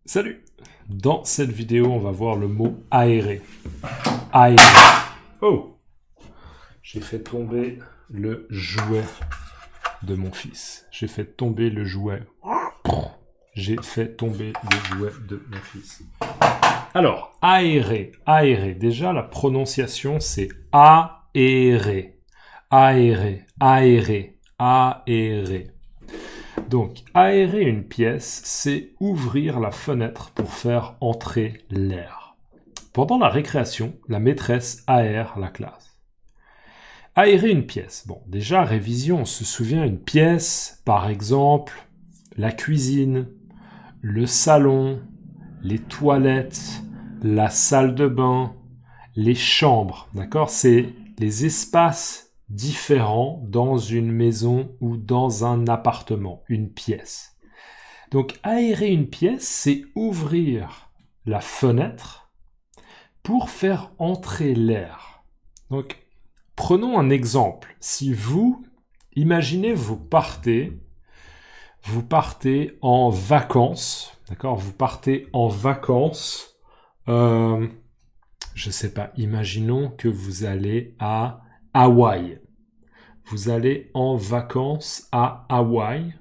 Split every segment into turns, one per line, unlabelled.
Salut! Dans cette vidéo, on va voir le mot aérer. Aérer. Oh! J'ai fait tomber le jouet de mon fils. J'ai fait tomber le jouet. J'ai fait tomber le jouet de mon fils. Alors, aérer. Aérer. Déjà, la prononciation, c'est aérer. Aérer. Aérer. Aérer. Donc, aérer une pièce, c'est ouvrir la fenêtre pour faire entrer l'air. Pendant la récréation, la maîtresse aère la classe. Aérer une pièce. Bon, déjà, révision, on se souvient, une pièce, par exemple, la cuisine, le salon, les toilettes, la salle de bain, les chambres, d'accord? C'est les espaces différents dans une maison ou dans un appartement, une pièce. Donc, aérer une pièce, c'est ouvrir la fenêtre pour faire entrer l'air. Donc, prenons un exemple. Si vous, imaginez, vous partez en vacances, d'accord? Vous partez en vacances, je sais pas, imaginons que vous allez à Hawaï. Vous allez en vacances à Hawaï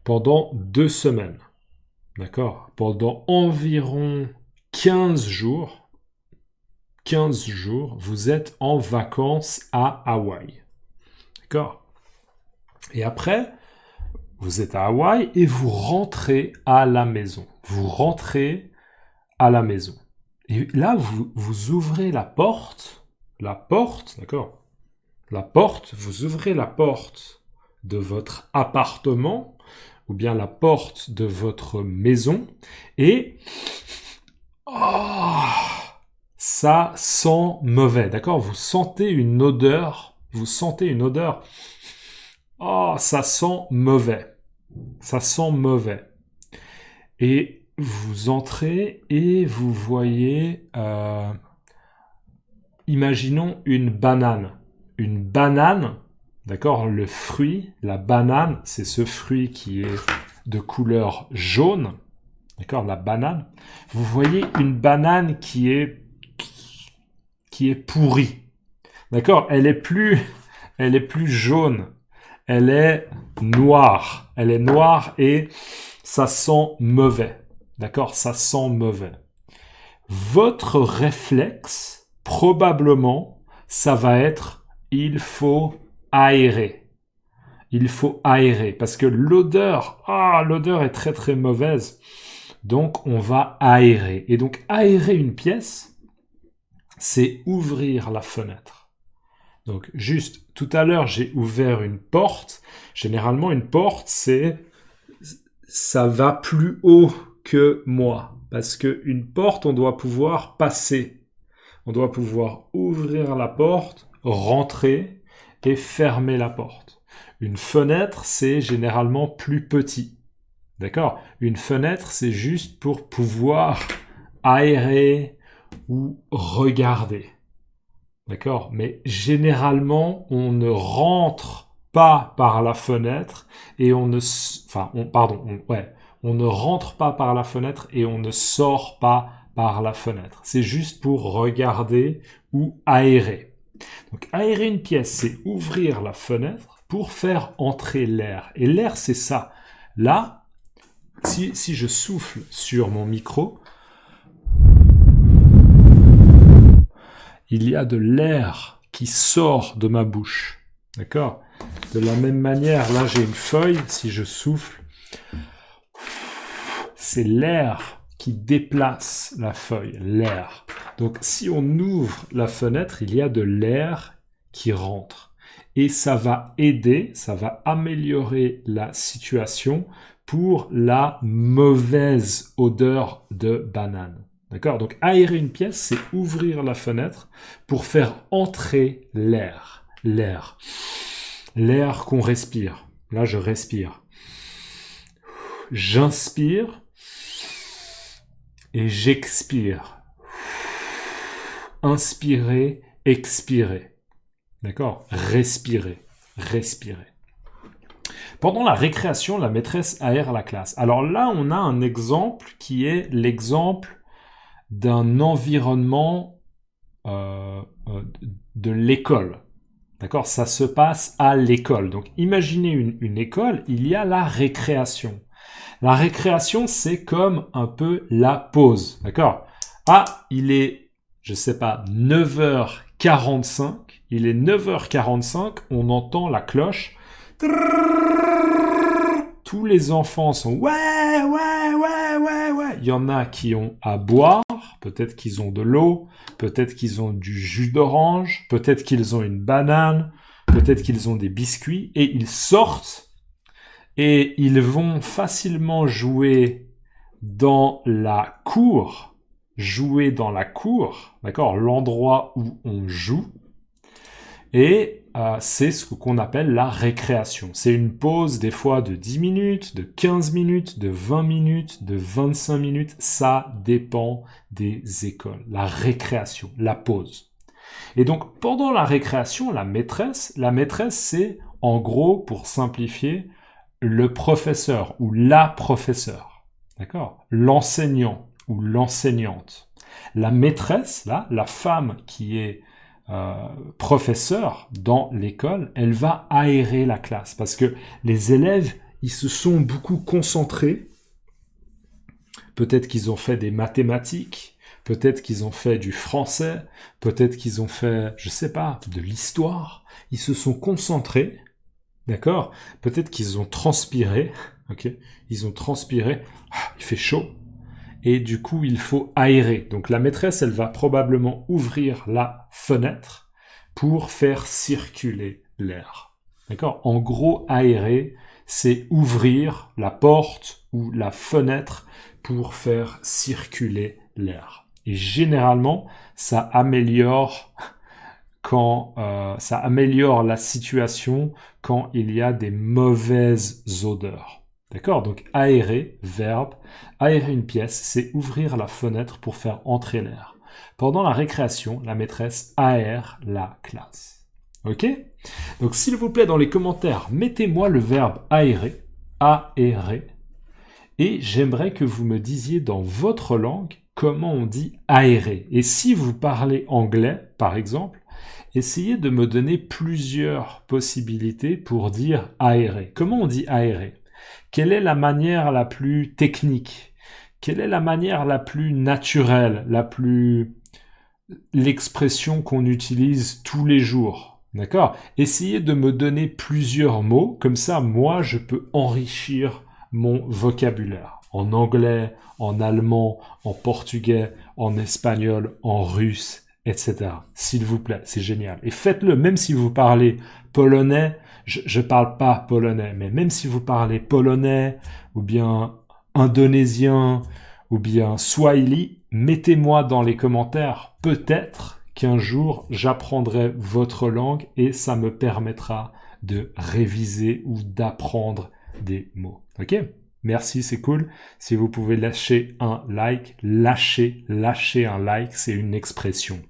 pendant 2 semaines. D'accord? Pendant environ 15 jours, vous êtes en vacances à Hawaï. D'accord? Et après, vous êtes à Hawaï et vous rentrez à la maison. Vous rentrez à la maison. Et là, vous ouvrez la porte, d'accord? La porte, vous ouvrez la porte de votre appartement ou bien la porte de votre maison et ça sent mauvais, d'accord? Vous sentez une odeur, ça sent mauvais. Ça sent mauvais. Et vous entrez et vous voyez, imaginons une banane. Une banane, d'accord, le fruit, la banane, c'est ce fruit qui est de couleur jaune, d'accord, la banane. Vous voyez une banane qui est pourrie, d'accord, elle est plus jaune, elle est noire et ça sent mauvais, d'accord, ça sent mauvais. Votre réflexe, probablement, ça va être il faut aérer. Il faut aérer parce que l'odeur est très très mauvaise. Donc on va aérer. Et donc aérer une pièce, c'est ouvrir la fenêtre. Donc juste, tout à l'heure, j'ai ouvert une porte. Généralement, une porte, ça va plus haut que moi. Parce qu'une porte, on doit pouvoir passer. On doit pouvoir ouvrir la porte, rentrer et fermer la porte. Une fenêtre, c'est généralement plus petit. D'accord? Une fenêtre, c'est juste pour pouvoir aérer ou regarder. D'accord? Mais généralement, on ne rentre pas par la fenêtre et on ne rentre pas par la fenêtre et on ne sort pas par la fenêtre. C'est juste pour regarder ou aérer. Donc aérer une pièce, c'est ouvrir la fenêtre pour faire entrer l'air. Et l'air, c'est ça. Là, si je souffle sur mon micro, il y a de l'air qui sort de ma bouche. D'accord? De la même manière, là j'ai une feuille, si je souffle, c'est l'air qui déplace la feuille, l'air. Donc si on ouvre la fenêtre, il y a de l'air qui rentre. Et ça va aider, ça va améliorer la situation pour la mauvaise odeur de banane. D'accord? Donc aérer une pièce, c'est ouvrir la fenêtre pour faire entrer l'air. L'air. L'air qu'on respire. Là, je respire. J'inspire et j'expire. Inspirer, expirer. D'accord? Respirer. Respirer. Pendant la récréation, la maîtresse aère la classe. Alors là, on a un exemple qui est l'exemple d'un environnement de l'école. D'accord? Ça se passe à l'école. Donc imaginez une école, il y a la récréation. La récréation, c'est comme un peu la pause. D'accord? Ah, il est, je sais pas, 9h45. Il est 9h45, on entend la cloche. Tous les enfants sont ouais, ouais, ouais, ouais, ouais. Il y en a qui ont à boire, peut-être qu'ils ont de l'eau, peut-être qu'ils ont du jus d'orange, peut-être qu'ils ont une banane, peut-être qu'ils ont des biscuits, et ils sortent et ils vont facilement jouer dans la cour, d'accord, l'endroit où on joue, et c'est ce qu'on appelle la récréation. C'est une pause des fois de 10 minutes, de 15 minutes, de 20 minutes, de 25 minutes. Ça dépend des écoles. La récréation, la pause. Et donc, pendant la récréation, la maîtresse, c'est, en gros, pour simplifier, le professeur ou la professeure. D'accord? L'enseignant ou l'enseignante. La maîtresse, là, la femme qui est professeur dans l'école, elle va aérer la classe parce que les élèves, ils se sont beaucoup concentrés. Peut-être qu'ils ont fait des mathématiques, peut-être qu'ils ont fait du français, peut-être qu'ils ont fait, je sais pas, de l'histoire. Ils se sont concentrés, d'accord? Peut-être qu'ils ont transpiré, ok? Ils ont transpiré, il fait chaud. Et du coup, il faut aérer. Donc la maîtresse, elle va probablement ouvrir la fenêtre pour faire circuler l'air. D'accord? En gros, aérer, c'est ouvrir la porte ou la fenêtre pour faire circuler l'air. Et généralement, ça améliore la situation quand il y a des mauvaises odeurs. D'accord? Donc aérer, verbe, aérer une pièce, c'est ouvrir la fenêtre pour faire entrer l'air. Pendant la récréation, la maîtresse aère la classe. Ok? Donc s'il vous plaît, dans les commentaires, mettez-moi le verbe aérer, aérer, et j'aimerais que vous me disiez dans votre langue comment on dit aérer. Et si vous parlez anglais, par exemple, essayez de me donner plusieurs possibilités pour dire aérer. Comment on dit aérer? Quelle est la manière la plus technique? Quelle est la manière la plus naturelle, l'expression qu'on utilise tous les jours? D'accord? Essayez de me donner plusieurs mots, comme ça, moi, je peux enrichir mon vocabulaire. En anglais, en allemand, en portugais, en espagnol, en russe, etc. S'il vous plaît, c'est génial. Et faites-le, même si vous parlez polonais, je parle pas polonais, mais même si vous parlez polonais, ou bien indonésien, ou bien swahili, mettez-moi dans les commentaires, peut-être qu'un jour j'apprendrai votre langue et ça me permettra de réviser ou d'apprendre des mots. Ok? Merci, c'est cool. Si vous pouvez lâcher un like, lâcher un like, c'est une expression.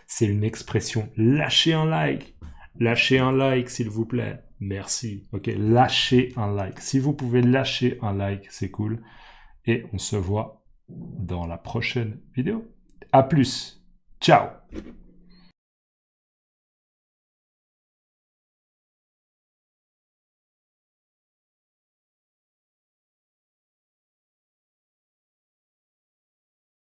C'est une expression. Lâchez un like. Lâchez un like, s'il vous plaît. Merci. Ok, lâchez un like. Si vous pouvez lâcher un like, c'est cool. Et on se voit dans la prochaine vidéo. À plus. Ciao.